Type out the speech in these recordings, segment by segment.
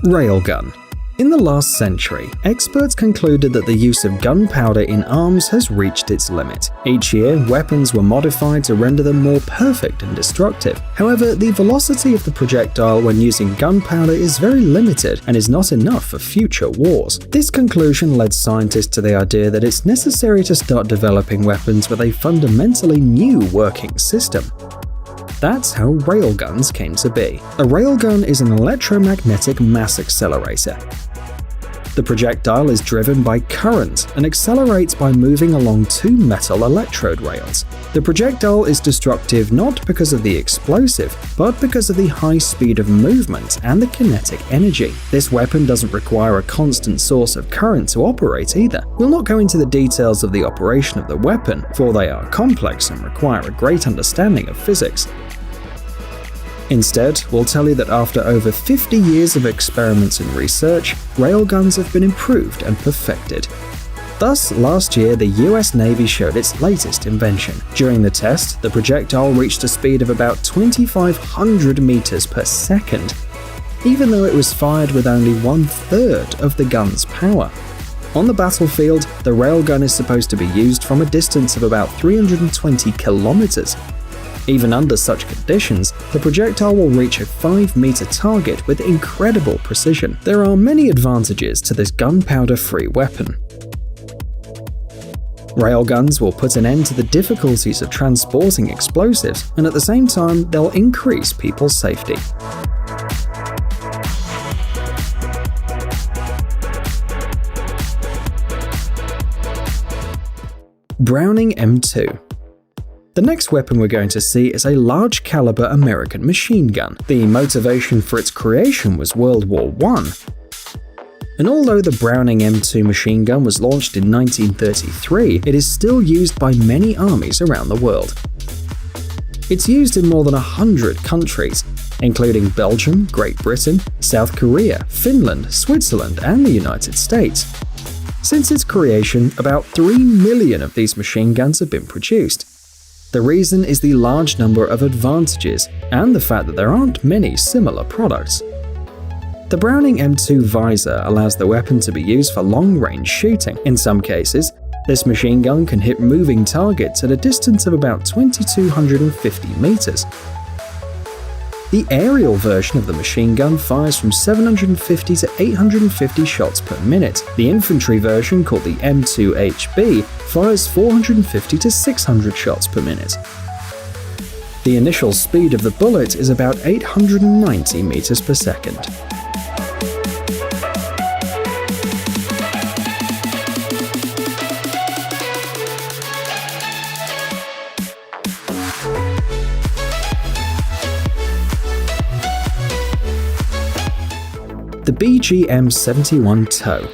Railgun. In the last century, experts concluded that the use of gunpowder in arms has reached its limit. Each year, weapons were modified to render them more perfect and destructive. However, the velocity of the projectile when using gunpowder is very limited and is not enough for future wars. This conclusion led scientists to the idea that it's necessary to start developing weapons with a fundamentally new working system. That's how railguns came to be. A railgun is an electromagnetic mass accelerator. The projectile is driven by current and accelerates by moving along two metal electrode rails. The projectile is destructive not because of the explosive, but because of the high speed of movement and the kinetic energy. This weapon doesn't require a constant source of current to operate either. We'll not go into the details of the operation of the weapon, for they are complex and require a great understanding of physics. Instead, we'll tell you that after over 50 years of experiments and research, railguns have been improved and perfected. Thus, last year, the US Navy showed its latest invention. During the test, the projectile reached a speed of about 2,500 meters per second, even though it was fired with only 1/3 of the gun's power. On the battlefield, the railgun is supposed to be used from a distance of about 320 kilometers. Even under such conditions, the projectile will reach a 5-meter target with incredible precision. There are many advantages to this gunpowder-free weapon. Railguns will put an end to the difficulties of transporting explosives, and at the same time, they'll increase people's safety. Browning M2. The next weapon we're going to see is a large-caliber American machine gun. The motivation for its creation was World War I. And although the Browning M2 machine gun was launched in 1933, it is still used by many armies around the world. It's used in more than 100 countries, including Belgium, Great Britain, South Korea, Finland, Switzerland, and the United States. Since its creation, about 3 million of these machine guns have been produced. The reason is the large number of advantages and the fact that there aren't many similar products. The Browning M2 visor allows the weapon to be used for long-range shooting. In some cases, this machine gun can hit moving targets at a distance of about 2,250 meters. The aerial version of the machine gun fires from 750 to 850 shots per minute. The infantry version, called the M2HB, fires 450 to 600 shots per minute. The initial speed of the bullet is about 890 meters per second. The BGM-71 TOW.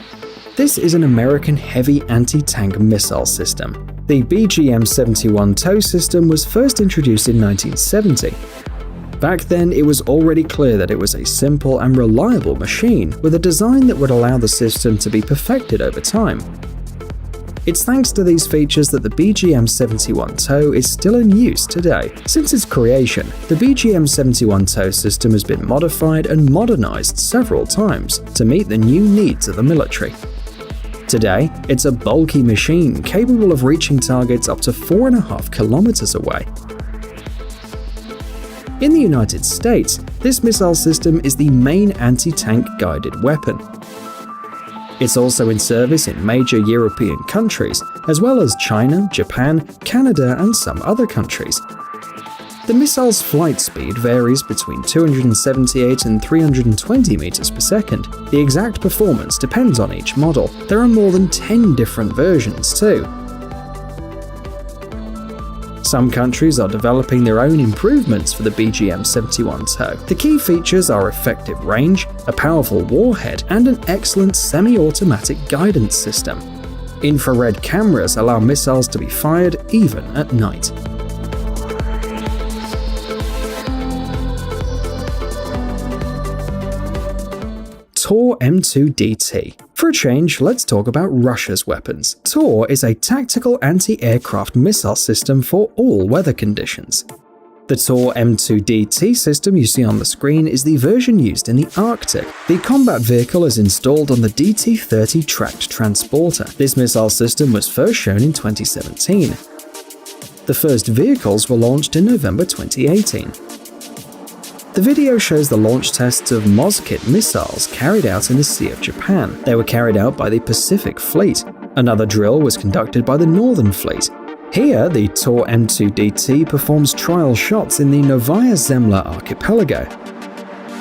This is an American heavy anti-tank missile system. The BGM-71 TOW system was first introduced in 1970. Back then, it was already clear that it was a simple and reliable machine with a design that would allow the system to be perfected over time. It's thanks to these features that the BGM-71 TOW is still in use today. Since its creation, the BGM-71 TOW system has been modified and modernized several times to meet the new needs of the military. Today, it's a bulky machine capable of reaching targets up to 4.5 kilometers away. In the United States, this missile system is the main anti-tank guided weapon. It's also in service in major European countries, as well as China, Japan, Canada, and some other countries. The missile's flight speed varies between 278 and 320 meters per second. The exact performance depends on each model. There are more than 10 different versions too. Some countries are developing their own improvements for the BGM-71 TOW. The key features are effective range, a powerful warhead, and an excellent semi-automatic guidance system. Infrared cameras allow missiles to be fired even at night. Tor M2DT. For a change, let's talk about Russia's weapons. Tor is a tactical anti-aircraft missile system for all weather conditions. The Tor M2DT system you see on the screen is the version used in the Arctic. The combat vehicle is installed on the DT-30 tracked transporter. This missile system was first shown in 2017. The first vehicles were launched in November 2018. The video shows the launch tests of Moskit missiles carried out in the Sea of Japan. They were carried out by the Pacific Fleet. Another drill was conducted by the Northern Fleet. Here, the Tor M2DT performs trial shots in the Novaya Zemlya archipelago.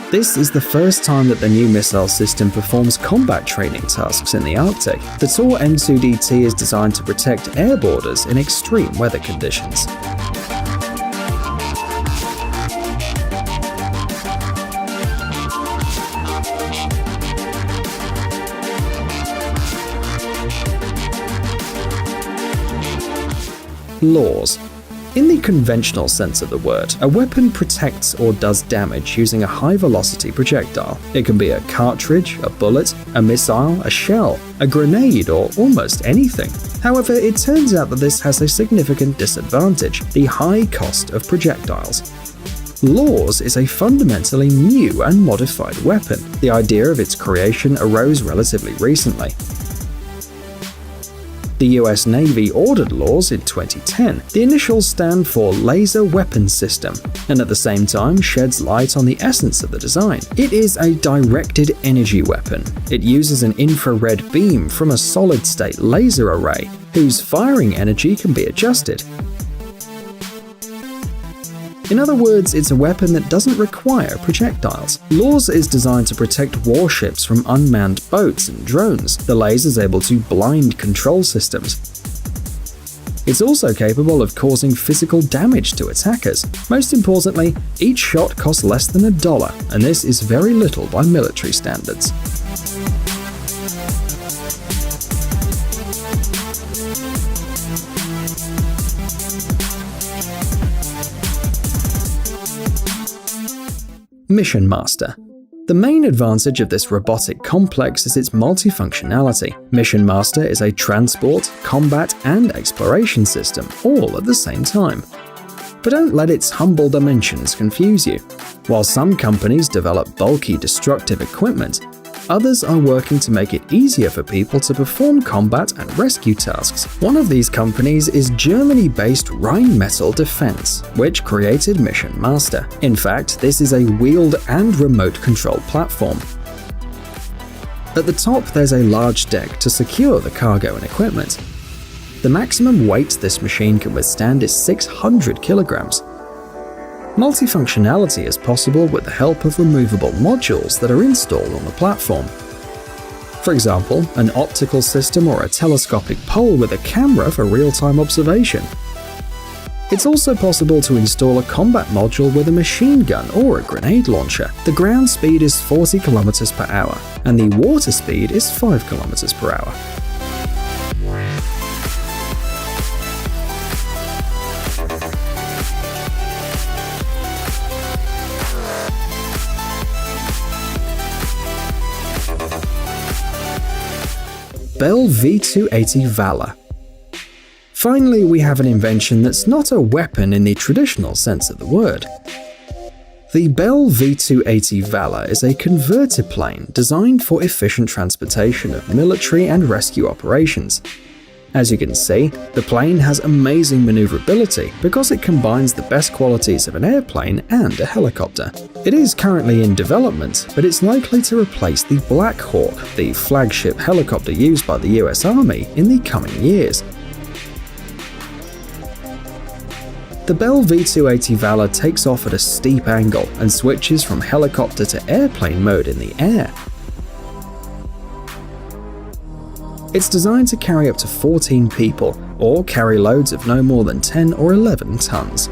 This is the first time that the new missile system performs combat training tasks in the Arctic. The Tor M2DT is designed to protect air borders in extreme weather conditions. Laws. In the conventional sense of the word, a weapon protects or does damage using a high-velocity projectile. It can be a cartridge, a bullet, a missile, a shell, a grenade, or almost anything. However, it turns out that this has a significant disadvantage: the high cost of projectiles. Laws is a fundamentally new and modified weapon. The idea of its creation arose relatively recently. The US Navy ordered Laws in 2010. The initials stand for Laser Weapon System, and at the same time sheds light on the essence of the design. It is a directed energy weapon. It uses an infrared beam from a solid-state laser array, whose firing energy can be adjusted. In other words, it's a weapon that doesn't require projectiles. Laws is designed to protect warships from unmanned boats and drones. The laser is able to blind control systems. It's also capable of causing physical damage to attackers. Most importantly, each shot costs less than $1, and this is very little by military standards. Mission Master. The main advantage of this robotic complex is its multifunctionality. Mission Master is a transport, combat, and exploration system, all at the same time. But don't let its humble dimensions confuse you. While some companies develop bulky, destructive equipment, others are working to make it easier for people to perform combat and rescue tasks. One of these companies is Germany-based Rheinmetall Defense, which created Mission Master. In fact, this is a wheeled and remote-controlled platform. At the top, there's a large deck to secure the cargo and equipment. The maximum weight this machine can withstand is 600 kilograms. Multifunctionality is possible with the help of removable modules that are installed on the platform. For example, an optical system or a telescopic pole with a camera for real-time observation. It's also possible to install a combat module with a machine gun or a grenade launcher. The ground speed is 40 km per hour, and the water speed is 5 km per hour. Bell V280 Valor. Finally, we have an invention that's not a weapon in the traditional sense of the word. The Bell V280 Valor is a converted plane designed for efficient transportation of military and rescue operations. As you can see, the plane has amazing maneuverability because it combines the best qualities of an airplane and a helicopter. It is currently in development, but it's likely to replace the Black Hawk, the flagship helicopter used by the US Army, in the coming years. The Bell V280 Valor takes off at a steep angle and switches from helicopter to airplane mode in the air. It's designed to carry up to 14 people, or carry loads of no more than 10 or 11 tons.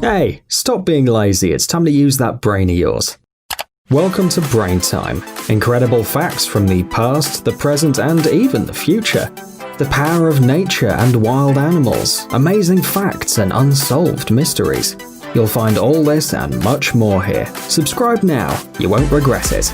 Hey, stop being lazy, it's time to use that brain of yours. Welcome to Brain Time. Incredible facts from the past, the present, and even the future. The power of nature and wild animals, amazing facts and unsolved mysteries. You'll find all this and much more here. Subscribe now, you won't regret it.